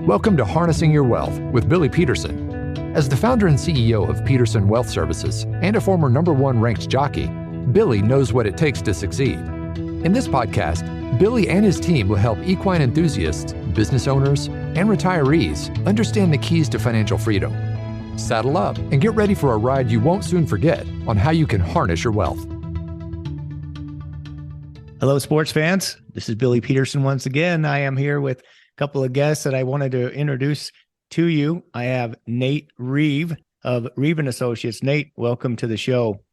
Welcome to Harnessing Your Wealth with Billy Peterson. As the founder and CEO of Peterson Wealth Services and a former #1 ranked jockey, Billy knows what it takes to succeed. In this podcast, Billy and his team will help equine enthusiasts, business owners, and retirees understand the keys to financial freedom. Saddle up and get ready for a ride you won't soon forget on how you can harness your wealth. Hello, sports fans. This is Billy Peterson once again. I am here with couple of guests that I wanted to introduce to you. I have Nate Reeve of Reeve and Associates. Nate, welcome to the show.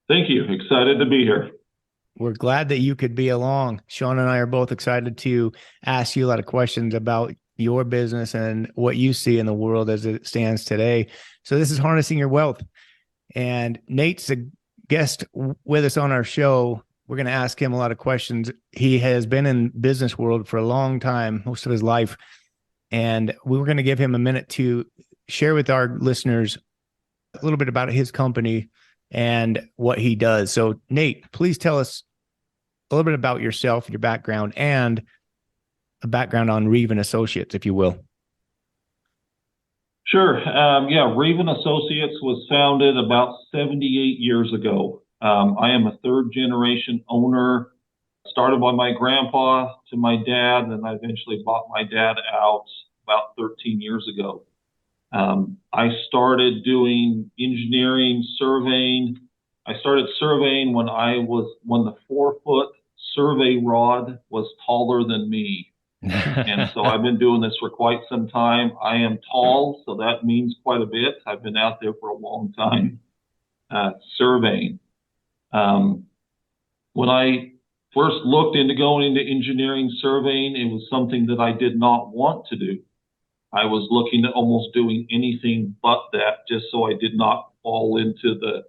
Thank you. Excited to be here. We're glad that you could be along. Shaun and I are both excited to ask you a lot of questions about your business and what you see in the world as it stands today. So this is Harnessing Your Wealth. And Nate's a guest with us on our show. We're going to ask him a lot of questions. He has been in business world for a long time, most of his life. And we were going to give him a minute to share with our listeners a little bit about his company and what he does. So Nate, please tell us a little bit about yourself, your background, and a background on Reeve and Associates, if you will. Sure. Reeve and Associates was founded about 78 years ago. I am a third generation owner, started by my grandpa to my dad, and I eventually bought my dad out about 13 years ago. I started doing engineering, surveying. I started surveying when the 4-foot survey rod was taller than me. And so I've been doing this for quite some time. I am tall, so that means quite a bit. I've been out there for a long time surveying. When I first looked into going into engineering surveying, it was something that I did not want to do. I was looking at almost doing anything but that, just so I did not fall into the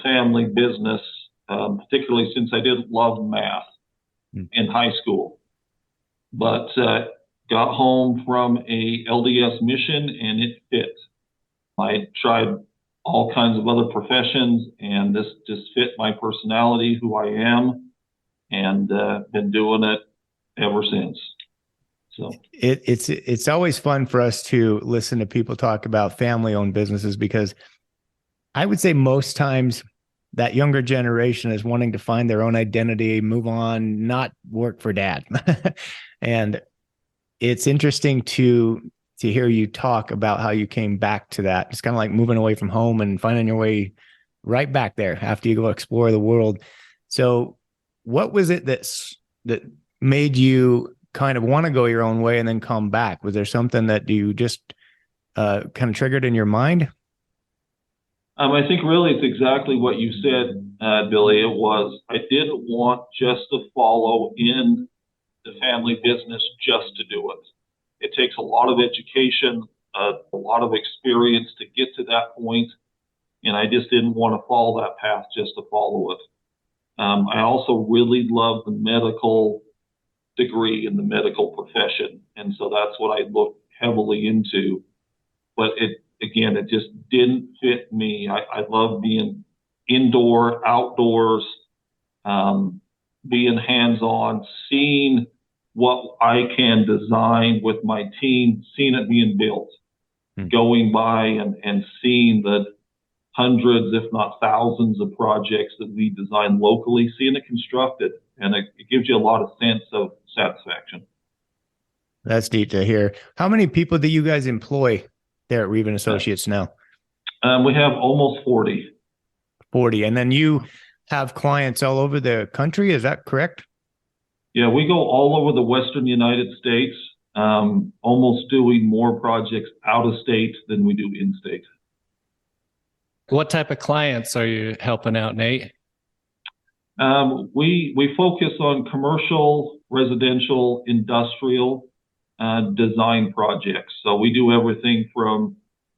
family business, particularly since I did love math in high school. But got home from a LDS mission and it fit. I tried all kinds of other professions, and this just fit my personality, who I am, and been doing it ever since. So it's always fun for us to listen to people talk about family-owned businesses, because I would say most times that younger generation is wanting to find their own identity, move on, not work for dad. And it's interesting to hear you talk about how you came back to that. It's kind of like moving away from home and finding your way right back there after you go explore the world. So what was it that made you kind of want to go your own way and then come back? Was there something that you just kind of triggered in your mind? I think really it's exactly what you said, Billy. I didn't want just to follow in the family business just to do it. It takes a lot of education, a lot of experience to get to that point, and I just didn't want to follow that path just to follow it. I also really love the medical degree and the medical profession, and so that's what I looked heavily into. But it just didn't fit me. I love being indoor, outdoors, being hands-on, seeing what I can design with my team, seeing it being built, going by and seeing the hundreds, if not thousands of projects that we design locally, seeing it constructed. And it gives you a lot of sense of satisfaction. That's neat to hear. How many people do you guys employ there at Reeve and Associates now? We have almost 40. 40. And then you have clients all over the country. Is that correct? Yeah, we go all over the Western United States, almost doing more projects out of state than we do in state. What type of clients are you helping out, Nate? We focus on commercial, residential, industrial design projects. So we do everything from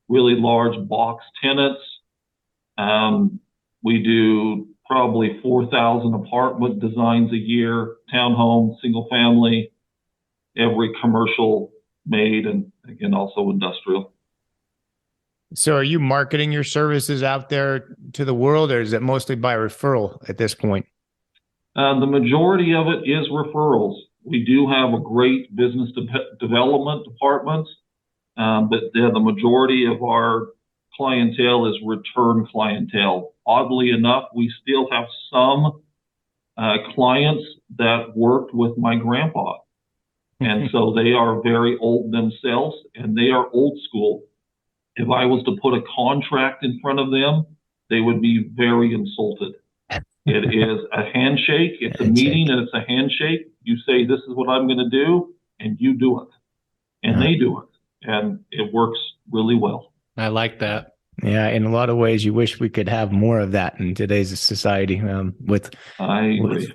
really large box tenants. We do probably 4,000 apartment designs a year, townhome, single family, every commercial made, and again, also industrial. So are you marketing your services out there to the world, or is it mostly by referral at this point? The majority of it is referrals. We do have a great business development department, but the majority of our clientele is return clientele. Oddly enough, we still have some clients that worked with my grandpa. And so they are very old themselves, and they are old school. If I was to put a contract in front of them, they would be very insulted. It is a handshake. It's a meeting, and it's a handshake. You say, this is what I'm going to do, and you do it. And they do it. And it works really well. I like that. Yeah, in a lot of ways, you wish we could have more of that in today's society, with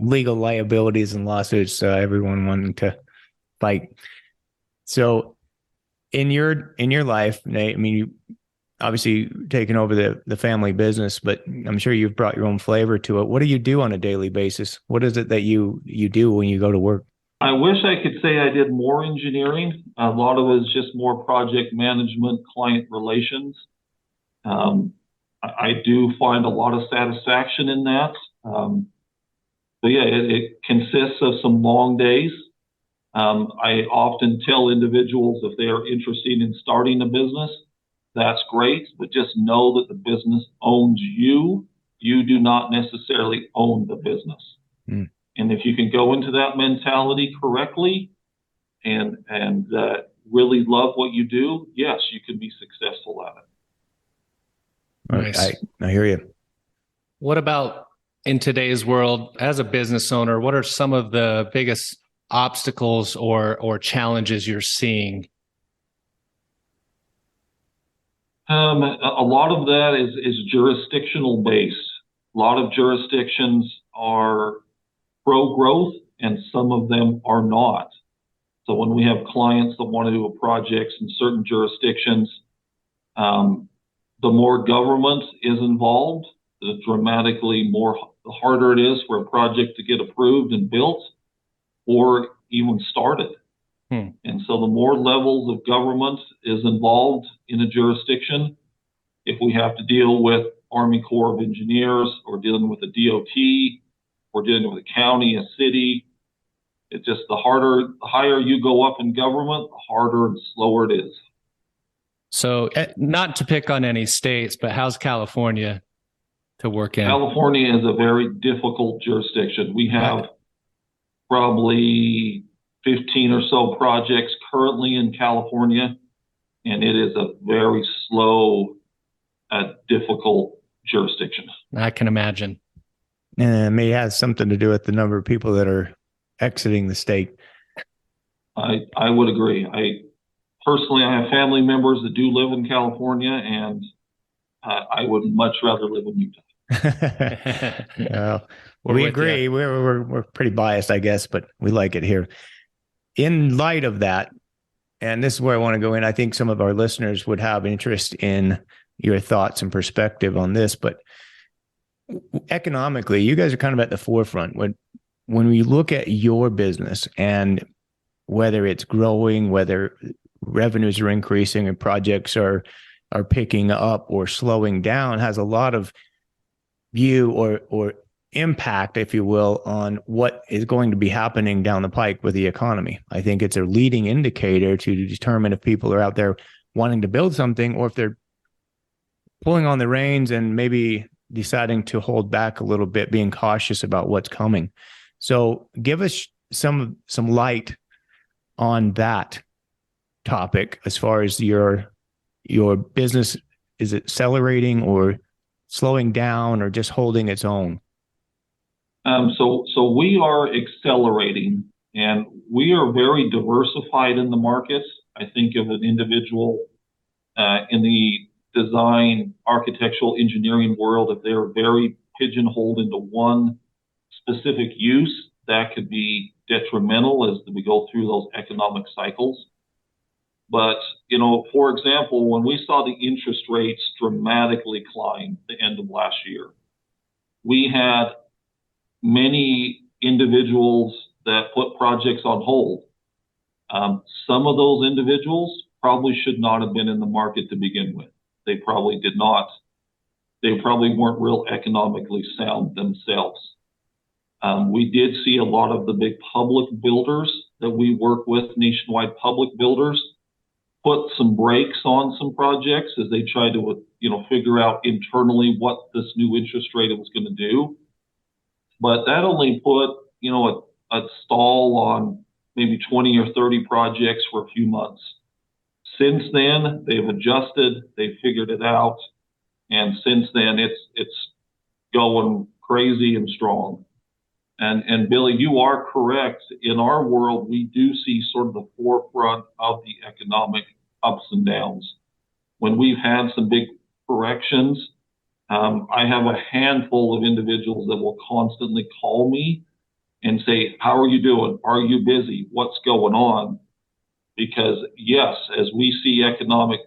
legal liabilities and lawsuits, everyone wanting to fight. So in your life, Nate, I mean, you obviously taken over the family business, but I'm sure you've brought your own flavor to it. What do you do on a daily basis? What is it that you do when you go to work? I wish I could say I did more engineering. A lot of it is just more project management, client relations. I do find a lot of satisfaction in that. But yeah, it consists of some long days. I often tell individuals if they are interested in starting a business, that's great, but just know that the business owns you. You do not necessarily own the business. Mm. And if you can go into that mentality correctly and really love what you do, yes, you can be successful at it. Nice. I hear you. What about in today's world as a business owner? What are some of the biggest obstacles or challenges you're seeing? A lot of that is jurisdictional based. A lot of jurisdictions are pro-growth and some of them are not. So when we have clients that want to do projects in certain jurisdictions, the more government is involved, the dramatically the harder it is for a project to get approved and built or even started. And so the more levels of government is involved in a jurisdiction, if we have to deal with Army Corps of Engineers or dealing with a DOT or dealing with a county, a city, it's just the higher you go up in government, the harder and slower it is. So not to pick on any states, but how's California to work in? California is a very difficult jurisdiction. We have probably 15 or so projects currently in California, and it is a very slow, difficult jurisdiction. I can imagine. And it may have something to do with the number of people that are exiting the state. I would agree. Personally, I have family members that do live in California, and I would much rather live in Utah. We agree. We're pretty biased, I guess, but we like it here. In light of that, and this is where I want to go in, I think some of our listeners would have interest in your thoughts and perspective on this, but economically, you guys are kind of at the forefront. When we look at your business and whether it's growing, whether revenues are increasing and projects are picking up or slowing down, has a lot of view or impact, if you will, on what is going to be happening down the pike with the economy. I think it's a leading indicator to determine if people are out there wanting to build something or if they're pulling on the reins and maybe deciding to hold back a little bit, being cautious about what's coming. So give us some light on that topic as far as your business. Is it accelerating or slowing down or just holding its own? So we are accelerating, and we are very diversified in the markets. I think of an individual in the design, architectural, engineering world, if they're very pigeonholed into one specific use, that could be detrimental as we go through those economic cycles. But, for example, when we saw the interest rates dramatically climb at the end of last year, we had many individuals that put projects on hold. Some of those individuals probably should not have been in the market to begin with. They probably did not. They probably weren't real economically sound themselves. We did see a lot of the big public builders that we work with, nationwide public builders, put some brakes on some projects as they tried to, figure out internally what this new interest rate was going to do. But that only put, a stall on maybe 20 or 30 projects for a few months. Since then, they've adjusted, they've figured it out, and since then it's going crazy and strong. And Billy, you are correct. In our world, we do see sort of the forefront of the economic ups and downs. When we've had some big corrections, I have a handful of individuals that will constantly call me and say, how are you doing? Are you busy? What's going on? Because yes, as we see economic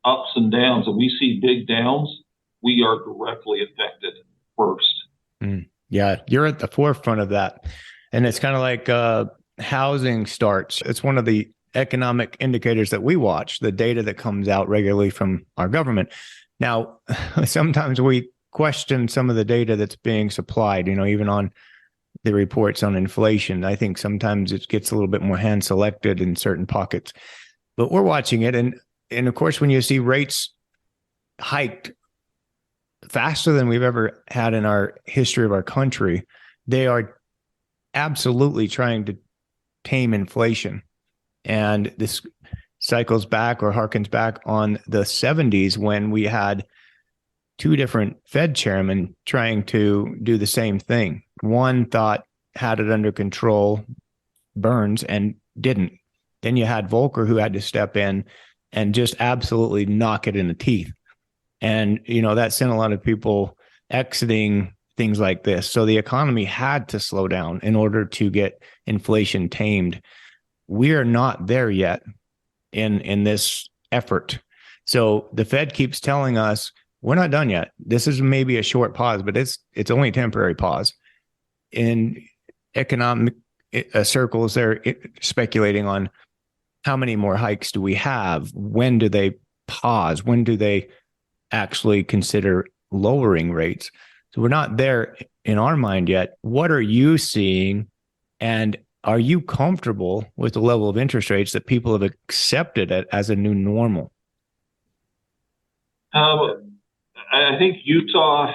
ups and downs and we see big downs, we are directly affected first. Yeah, you're at the forefront of that. And it's kind of like housing starts. It's one of the economic indicators that we watch, the data that comes out regularly from our government. Now, sometimes we question some of the data that's being supplied, even on the reports on inflation. I think sometimes it gets a little bit more hand selected in certain pockets, but we're watching it. And of course, when you see rates hiked faster than we've ever had in our history of our country, they are absolutely trying to tame inflation. And this cycles back or harkens back on the 70s when we had two different Fed chairmen trying to do the same thing. One thought had it under control, Burns, and didn't. Then you had Volcker, who had to step in and just absolutely knock it in the teeth. And, that sent a lot of people exiting things like this. So the economy had to slow down in order to get inflation tamed. We are not there yet in this effort. So the Fed keeps telling us, we're not done yet. This is maybe a short pause, but it's only a temporary pause. In economic circles, they're speculating on how many more hikes do we have? When do they pause? When do they actually consider lowering rates? So we're not there in our mind yet. What are you seeing? And are you comfortable with the level of interest rates that people have accepted as a new normal? I think Utah,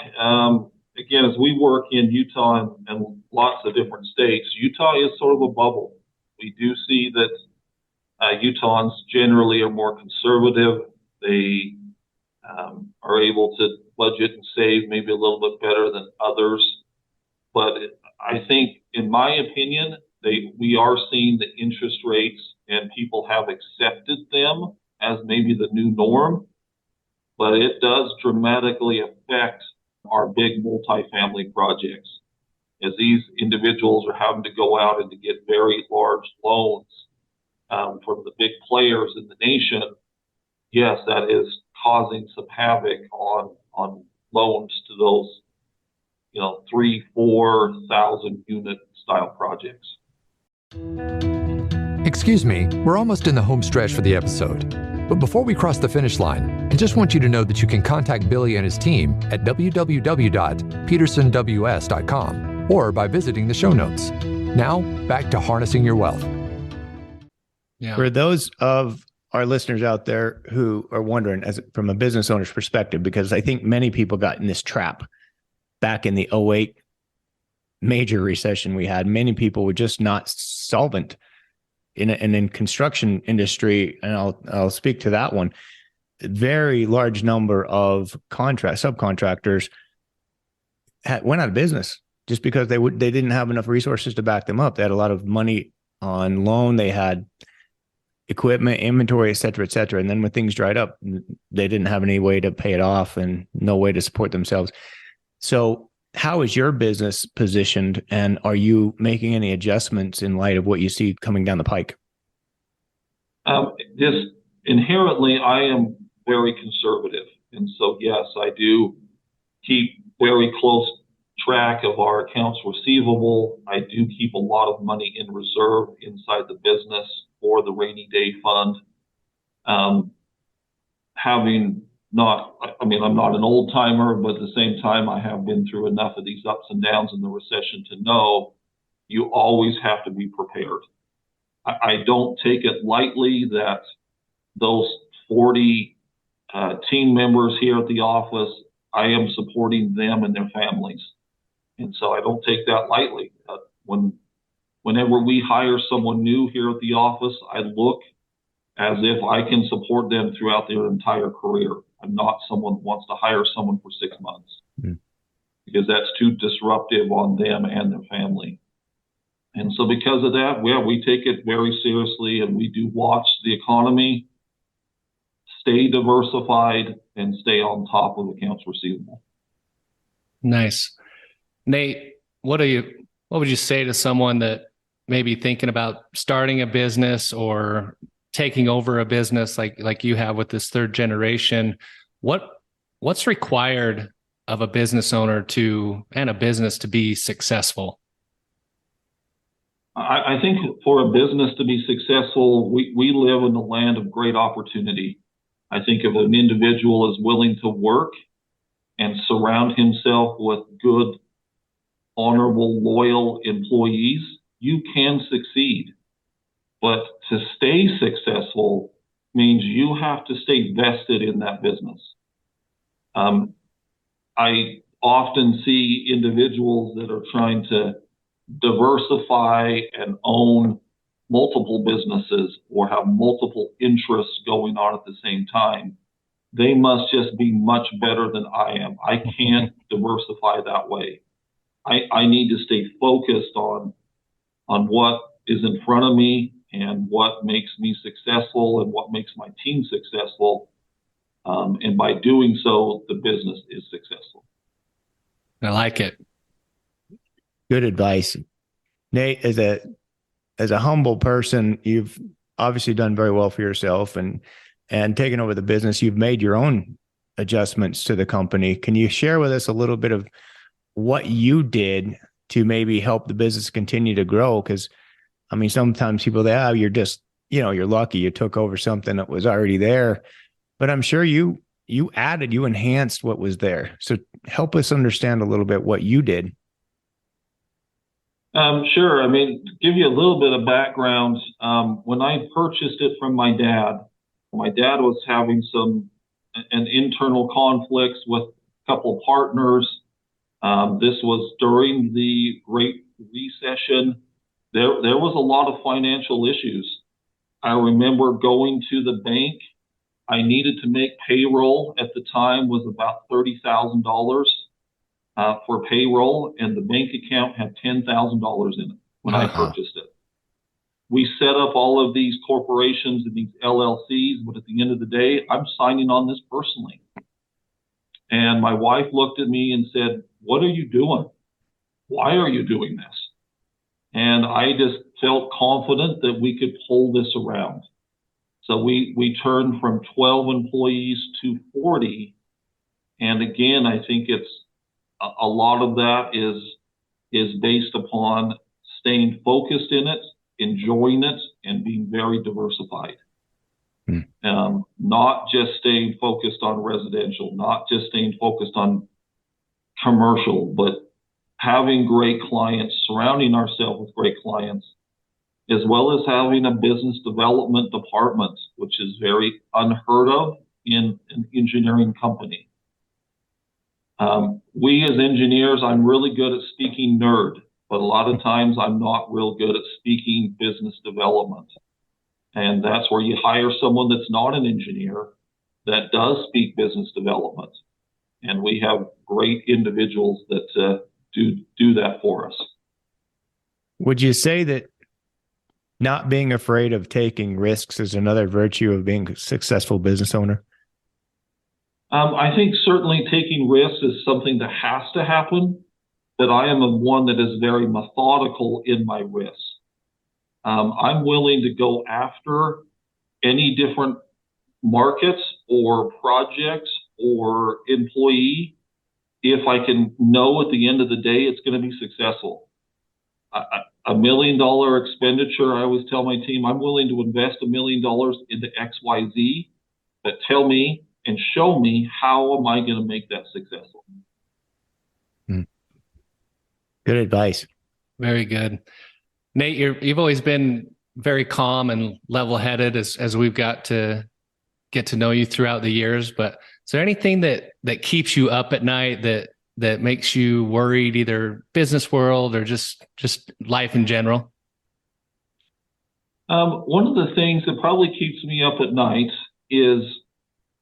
again, as we work in Utah and lots of different states, Utah is sort of a bubble. We do see that Utahns generally are more conservative. They are able to budget and save maybe a little bit better than others. But I think, in my opinion, we are seeing the interest rates and people have accepted them as maybe the new norm. But it does dramatically affect our big multifamily projects. As these individuals are having to go out and to get very large loans from the big players in the nation, yes, that is causing some havoc on loans to those, 3,000-4,000 unit style projects. Excuse me, we're almost in the home stretch for the episode. But before we cross the finish line, I just want you to know that you can contact Billy and his team at www.petersonws.com or by visiting the show notes. Now, back to harnessing your wealth. Yeah. For those of our listeners out there who are wondering, from a business owner's perspective, because I think many people got in this trap back in the 2008 major recession we had. Many people were just not solvent in construction industry, and I'll speak to that one. Very large number of subcontractors went out of business just because they didn't have enough resources to back them up. They had a lot of money on loan. They had equipment, inventory, et cetera, et cetera. And then when things dried up, they didn't have any way to pay it off and no way to support themselves. So how is your business positioned, and are you making any adjustments in light of what you see coming down the pike? Just inherently, I am very conservative. And so, yes, I do keep very close track of our accounts receivable. I do keep a lot of money in reserve inside the business for the rainy day fund. Having I mean, I'm not an old timer, but at the same time, I have been through enough of these ups and downs in the recession to know you always have to be prepared. I don't take it lightly that those 40 team members here at the office, I am supporting them and their families. And so I don't take that lightly. Whenever we hire someone new here at the office, I look as if I can support them throughout their entire career. I'm not someone who wants to hire someone for 6 months because that's too disruptive on them and their family. And so because of that, yeah, we take it very seriously, and we do watch the economy, stay diversified, and stay on top of accounts receivable. Nice. Nate, what would you say to someone that may be thinking about starting a business or taking over a business like you have with this third generation? What's required of a business owner and a business to be successful? I think for a business to be successful, we live in the land of great opportunity. I think if an individual is willing to work and surround himself with good, honorable, loyal employees, you can succeed. But to stay successful means you have to stay vested in that business. I often see individuals that are trying to diversify and own multiple businesses or have multiple interests going on at the same time. They must just be much better than I am. I can't diversify that way. I need to stay focused on what is in front of me and what makes me successful and what makes my team successful. And by doing so, the business is successful. I like it. Good advice. Nate, as a humble person, you've obviously done very well for yourself and taken over the business. You've made your own adjustments to the company. Can you share with us a little bit of what you did to maybe help the business continue to grow? Because, I mean, sometimes people say, you're just, you're lucky you took over something that was already there. But I'm sure you enhanced what was there. So help us understand a little bit what you did. Sure. I mean, to give you a little bit of background, when I purchased it from my dad was having an internal conflicts with a couple of partners. This was during the Great Recession. There was a lot of financial issues. I remember going to the bank. I needed to make payroll at the time was about $30,000 for payroll, and the bank account had $10,000 in it when I purchased it. We set up all of these corporations and these LLCs, but at the end of the day, I'm signing on this personally. And my wife looked at me and said, "What are you doing? Why are you doing this?" And I just felt confident that we could pull this around. So we turned from 12 employees to 40. And again, I think it's a lot of that is based upon staying focused in it, enjoying it, and being very diversified. Not just staying focused on residential, not just staying focused on commercial, but having great clients, surrounding ourselves with great clients, as well as having a business development department, which is very unheard of in an engineering company. We as engineers, I'm really good at speaking nerd, but a lot of times I'm not real good at speaking business development. And that's where you hire someone that's not an engineer that does speak business development. And we have great individuals that do that for us. Would you say that not being afraid of taking risks is another virtue of being a successful business owner? I think certainly taking risks is something that has to happen, but I am one that is very methodical in my risks. I'm willing to go after any different markets or projects or employee if I can know at the end of the day it's going to be successful. $1 million expenditure, I always tell my team, I'm willing to invest $1 million into XYZ, but tell me and show me how am I going to make that successful. Good advice. Very good. Nate, you've always been very calm and level-headed as we've got to get to know you throughout the years. But is there anything that keeps you up at night that makes you worried, either business world or just life in general? One of the things that probably keeps me up at night is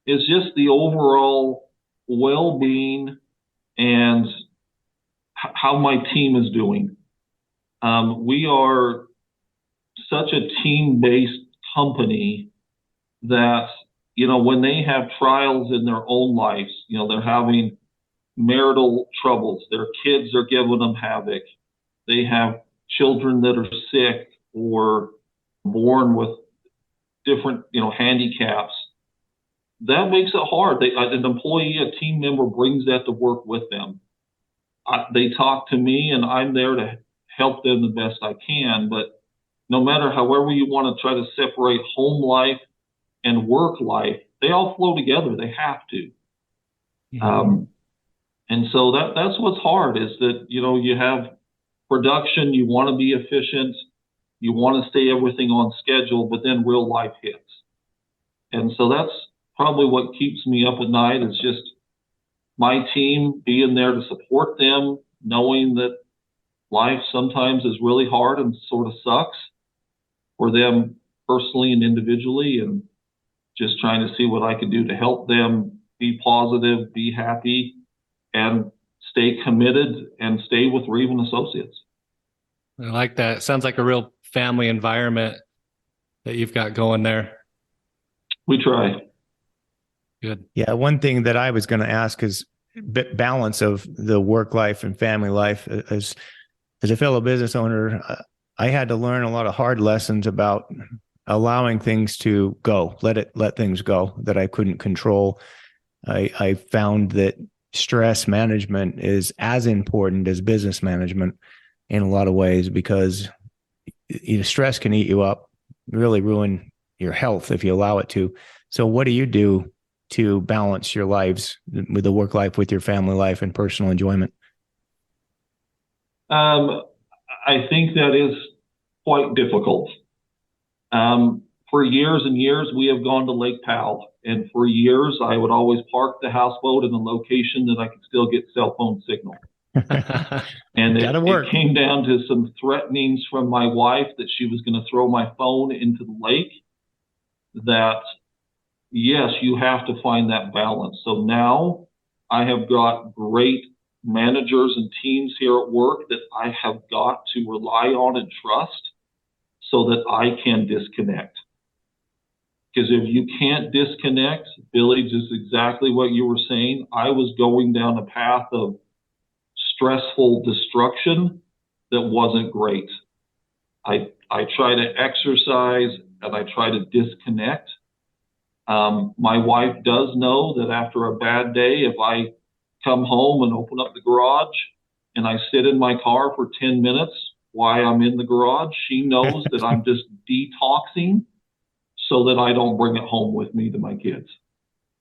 just the overall well-being and how my team is doing. We are such a team-based company that, when they have trials in their own lives, they're having marital troubles, their kids are giving them havoc, they have children that are sick or born with different, handicaps, that makes it hard. An employee, a team member brings that to work with them. They talk to me and I'm there to help them the best I can. But no matter however you want to try to separate home life and work life, they all flow together. They have to. Mm-hmm. And so that's what's hard is that, you have production, you want to be efficient, you want to stay everything on schedule, but then real life hits. And so that's probably what keeps me up at night is just my team being there to support them, knowing that life sometimes is really hard and sort of sucks for them personally and individually, and just trying to see what I can do to help them be positive, be happy, and stay committed and stay with Reeve and Associates. I like that. It sounds like a real family environment that you've got going there. We try. Good. Yeah. One thing that I was going to ask is balance of the work life and family life. As a fellow business owner, I had to learn a lot of hard lessons about allowing things to go, let things go that I couldn't control. I found that stress management is as important as business management in a lot of ways, because stress can eat you up, really ruin your health if you allow it to. So what do you do to balance your lives with the work life, with your family life and personal enjoyment? I think that is quite difficult. For years and years, we have gone to Lake Powell, and for years, I would always park the houseboat in a location that I could still get cell phone signal. And it came down to some threatenings from my wife that she was going to throw my phone into the lake. That, yes, you have to find that balance. So now I have got great managers and teams here at work that I have got to rely on and trust so that I can disconnect. Because if you can't disconnect, Billy, just exactly what you were saying, I was going down a path of stressful destruction that wasn't great. I try to exercise and I try to disconnect. My wife does know that after a bad day, if I come home and open up the garage and I sit in my car for 10 minutes while I'm in the garage, she knows that I'm just detoxing so that I don't bring it home with me to my kids.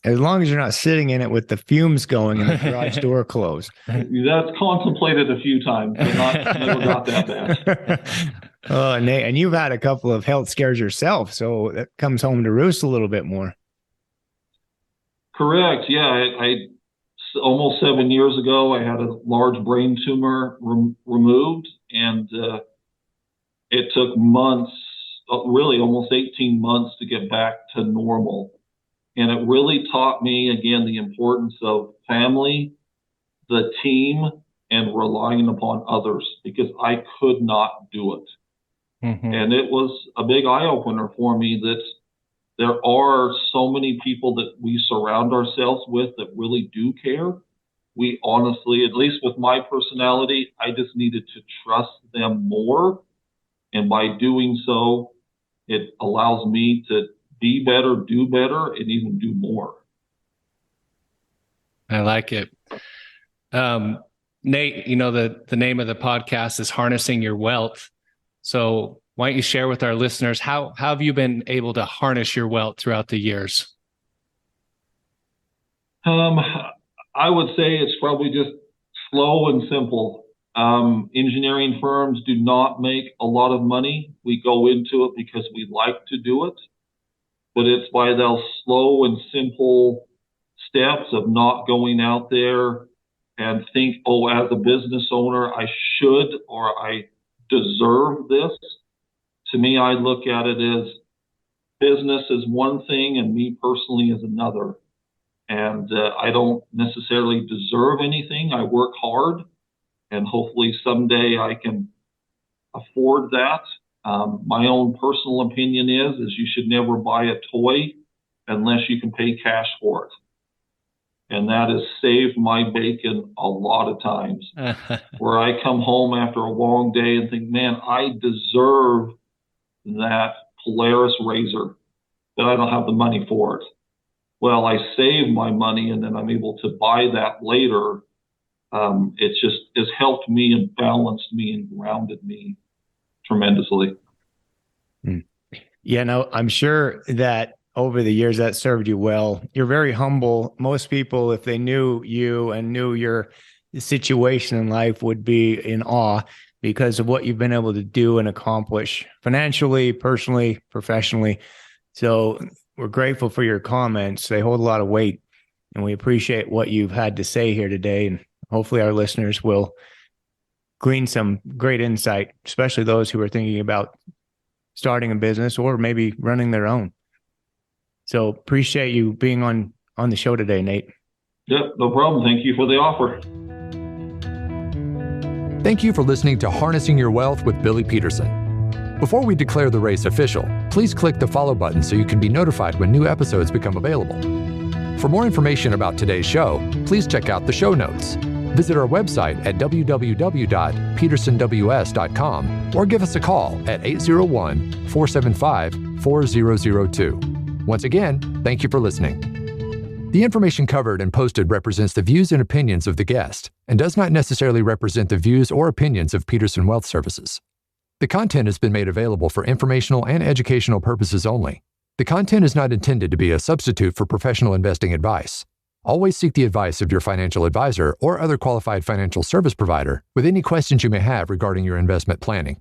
As long as you're not sitting in it with the fumes going and the garage door closed. That's contemplated a few times, but never got that bad. Oh, Nate, and you've had a couple of health scares yourself, so that comes home to roost a little bit more. Correct. Yeah, I almost 7 years ago, I had a large brain tumor removed, and it took months, really almost 18 months to get back to normal. And it really taught me, again, the importance of family, the team, and relying upon others, because I could not do it. Mm-hmm. And it was a big eye-opener for me that there are so many people that we surround ourselves with that really do care. We honestly, at least with my personality, I just needed to trust them more. And by doing so, it allows me to be better, do better, and even do more. I like it. Nate, the name of the podcast is Harnessing Your Wealth. So why don't you share with our listeners, how have you been able to harness your wealth throughout the years? I would say it's probably just slow and simple. Engineering firms do not make a lot of money. We go into it because we like to do it, but it's by those slow and simple steps of not going out there and think, oh, as a business owner, I should or I deserve this. To me, I look at it as business is one thing and me personally is another. And I don't necessarily deserve anything. I work hard, and hopefully someday I can afford that. My own personal opinion is you should never buy a toy unless you can pay cash for it. And that has saved my bacon a lot of times, where I come home after a long day and think, man, I deserve that Polaris razor, but I don't have the money for it. Well, I save my money and then I'm able to buy that later. It's helped me and balanced me and grounded me tremendously. Yeah, no, I'm sure that over the years that served you well. You're very humble. Most people, if they knew you and knew your situation in life, would be in awe because of what you've been able to do and accomplish financially, personally, professionally. So we're grateful for your comments. They hold a lot of weight, and we appreciate what you've had to say here today. And hopefully our listeners will glean some great insight, especially those who are thinking about starting a business or maybe running their own. So appreciate you being on the show today, Nate. Yep, no problem. Thank you for the offer. Thank you for listening to Harnessing Your Wealth with Billy Peterson. Before we declare the race official, please click the follow button so you can be notified when new episodes become available. For more information about today's show, please check out the show notes. Visit our website at www.petersonws.com or give us a call at 801-475-4002. Once again, thank you for listening. The information covered and posted represents the views and opinions of the guest and does not necessarily represent the views or opinions of Peterson Wealth Services. The content has been made available for informational and educational purposes only. The content is not intended to be a substitute for professional investing advice. Always seek the advice of your financial advisor or other qualified financial service provider with any questions you may have regarding your investment planning.